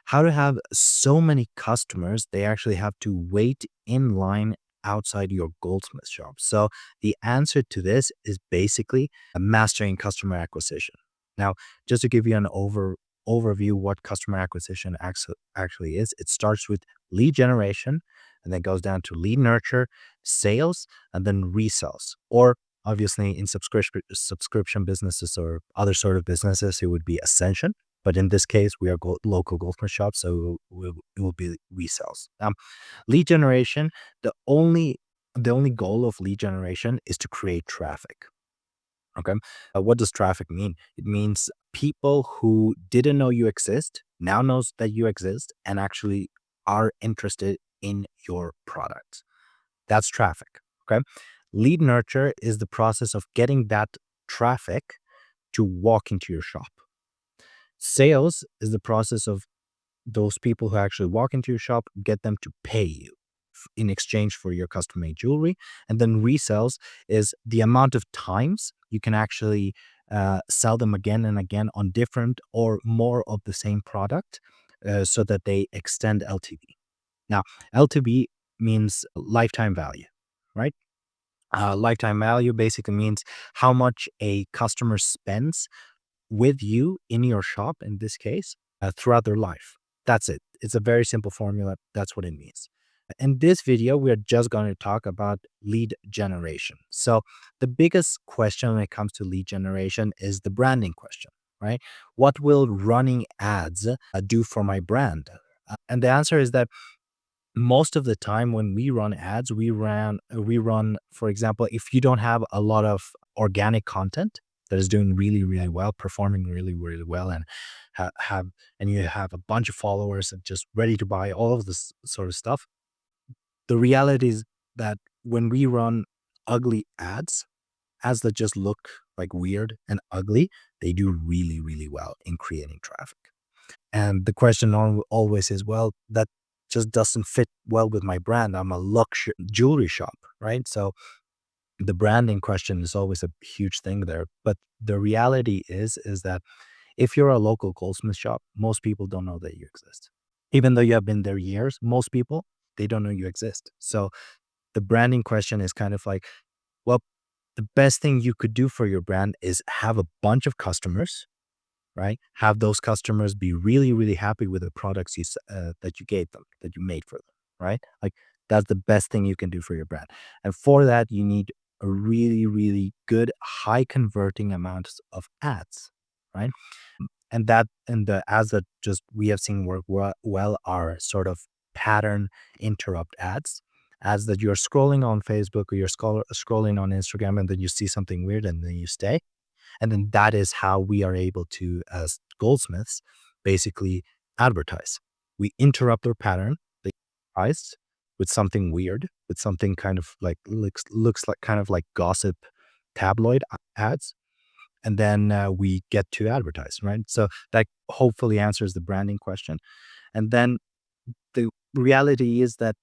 how to have so many customers they actually have to wait in line outside your goldsmith shop. So the answer to this is basically mastering customer acquisition. Now, just to give you an overview what customer acquisition actually is, it starts with lead generation and then goes down to lead nurture, sales, and then resells. Or obviously in subscription businesses or other sort of businesses, it would be ascension. But in this case, we are local goldsmith shops, so it will be resells. Lead generation, the only goal of lead generation is to create traffic. Okay. What does traffic mean? It means people who didn't know you exist now knows that you exist and actually are interested in your product. That's traffic. Okay. Lead nurture is the process of getting that traffic to walk into your shop. Sales is the process of those people who actually walk into your shop, get them to pay you in exchange for your custom made jewelry. And then resells is the amount of times you can actually sell them again and again on different or more of the same product so that they extend LTV. Now, LTV means lifetime value, right? Lifetime value basically means how much a customer spends with you in your shop, in this case, throughout their life. That's it. It's a very simple formula. That's what it means. In this video, we are just going to talk about lead generation. So, the biggest question when it comes to lead generation is the branding question, right? What will running ads do for my brand? And the answer is that most of the time when we run ads, we run, for example, if you don't have a lot of organic content that is doing really, really well, performing really, really well, and have and you have a bunch of followers and just ready to buy all of this sort of stuff. The reality is that when we run ugly ads that just look like weird and ugly, they do really, really well in creating traffic. And the question always is, well, that just doesn't fit well with my brand. I'm a luxury jewelry shop, right? So the branding question is always a huge thing there. But the reality is that if you're a local goldsmith shop, most people don't know that you exist. Even though you have been there years, most people, they don't know you exist. So the branding question is kind of like, well, the best thing you could do for your brand is have a bunch of customers, right? Have those customers be really, really happy with the products that you gave them, that you made for them, right? Like that's the best thing you can do for your brand. And for that, you need a really, really good, high converting amounts of ads, right? And the ads that just we have seen work well are sort of pattern interrupt ads that you're scrolling on Facebook or you're scrolling on Instagram and then you see something weird and then you stay, and then that is how we are able to, as goldsmiths, basically advertise. We interrupt their pattern, they advertise with something weird, with something kind of like looks like kind of like gossip tabloid ads. And then we get to advertise, right? So that hopefully answers the branding question. And then the reality is that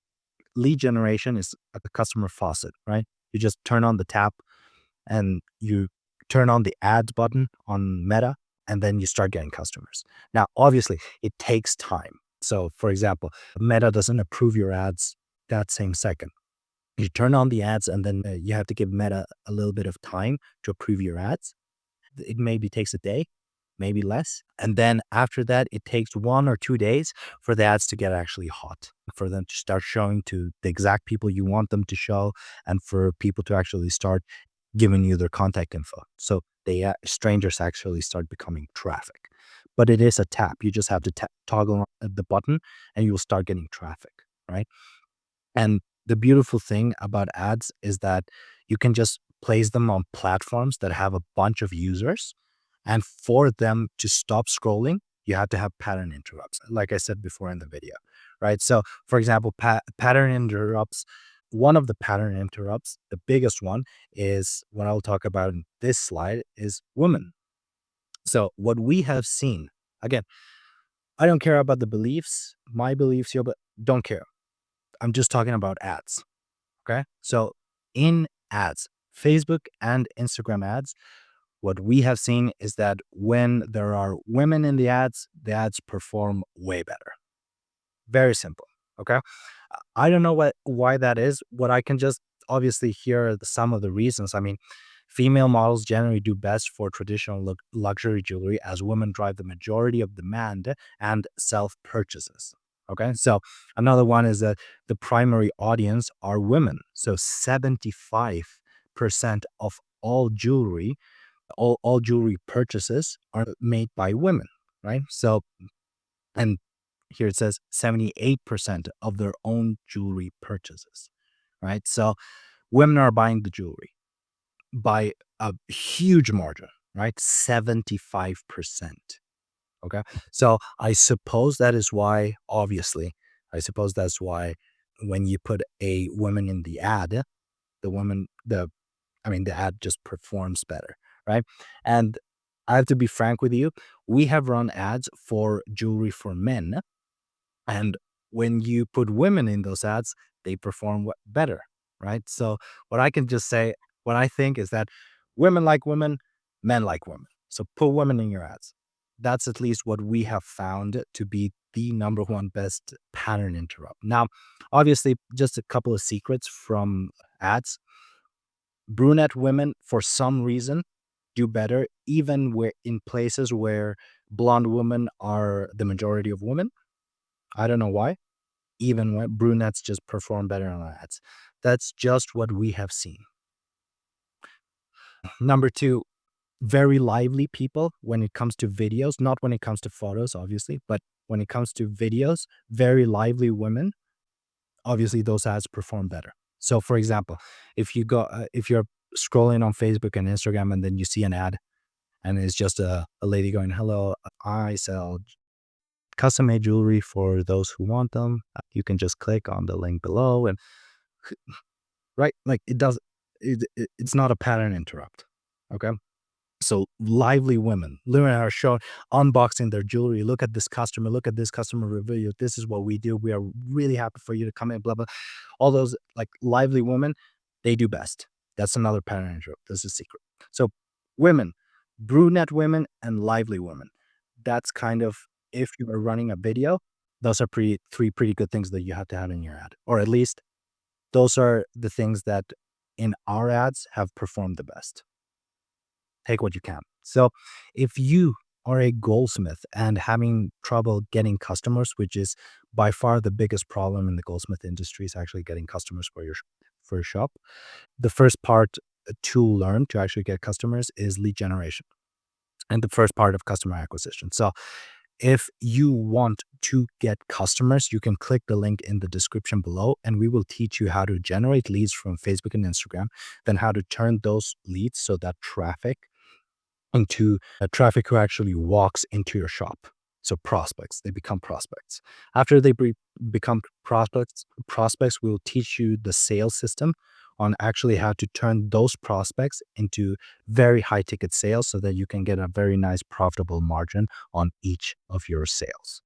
lead generation is a customer faucet, right? You just turn on the tap and you turn on the ads button on Meta, and then you start getting customers. Now, obviously, it takes time. So, for example, Meta doesn't approve your ads that same second. You turn on the ads, and then you have to give Meta a little bit of time to approve your ads. It maybe takes a day, maybe less. And then after that, it takes 1 or 2 days for the ads to get actually hot, for them to start showing to the exact people you want them to show, and for people to actually start giving you their contact info. So they strangers actually start becoming traffic. But it is a tap. You just have to toggle on the button, and you will start getting traffic, right? And the beautiful thing about ads is that you can just place them on platforms that have a bunch of users. And for them to stop scrolling, you have to have pattern interrupts, like I said before in the video, right? So, for example, pattern interrupts, one of the pattern interrupts, the biggest one is what I'll talk about in this slide is women. So, what we have seen, again, I don't care about the beliefs, my beliefs, your, but don't care. I'm just talking about ads. Okay. So in ads, Facebook and Instagram ads, what we have seen is that when there are women in the ads perform way better. Very simple. Okay. I don't know why that is. What I can just obviously hear some of the reasons. I mean, female models generally do best for traditional luxury jewelry as women drive the majority of demand and self purchases. Okay. So another one is that the primary audience are women. So 75% of all jewelry purchases are made by women. Right. So, and here it says 78% of their own jewelry purchases, right? So women are buying the jewelry by a huge margin, right? 75%. Okay. So I suppose that is why, obviously, I suppose that's why when you put a woman in the ad, the woman, the ad just performs better, right? And I have to be frank with you, we have run ads for jewelry for men, and when you put women in those ads, they perform better, right? So what I can just say, what I think is that women like women, men like women. So put women in your ads. That's at least what we have found to be the number one best pattern interrupt. Now, obviously, just a couple of secrets from ads. Brunette women, for some reason, do better, even where in places where blonde women are the majority of women. I don't know why, even when brunettes just perform better on ads. That's just what we have seen. Number two, very lively people when it comes to videos, not when it comes to photos, obviously, but when it comes to videos, very lively women, obviously those ads perform better. So for example, if you're scrolling on Facebook and Instagram and then you see an ad and it's just a lady going, hello, I sell custom made jewelry for those who want them. You can just click on the link below and right? Like it's not a pattern interrupt. Okay. So lively women, literally are shown unboxing their jewelry. Look at this customer, look at this customer review. This is what we do. We are really happy for you to come in, blah, blah. All those like lively women, they do best. That's another pattern interrupt. This is secret. So women, brunette women and lively women. That's kind of if you are running a video, those are three pretty good things that you have to have in your ad. Or at least those are the things that in our ads have performed the best. Take what you can. So if you are a goldsmith and having trouble getting customers, which is by far the biggest problem in the goldsmith industry is actually getting customers for your shop. The first part to learn to actually get customers is lead generation and the first part of customer acquisition. So if you want to get customers, you can click the link in the description below and we will teach you how to generate leads from Facebook and Instagram, then how to turn those leads, so that traffic, into a traffic who actually walks into your shop. So prospects, they become prospects. After they become prospects will teach you the sales system on actually how to turn those prospects into very high ticket sales so that you can get a very nice profitable margin on each of your sales.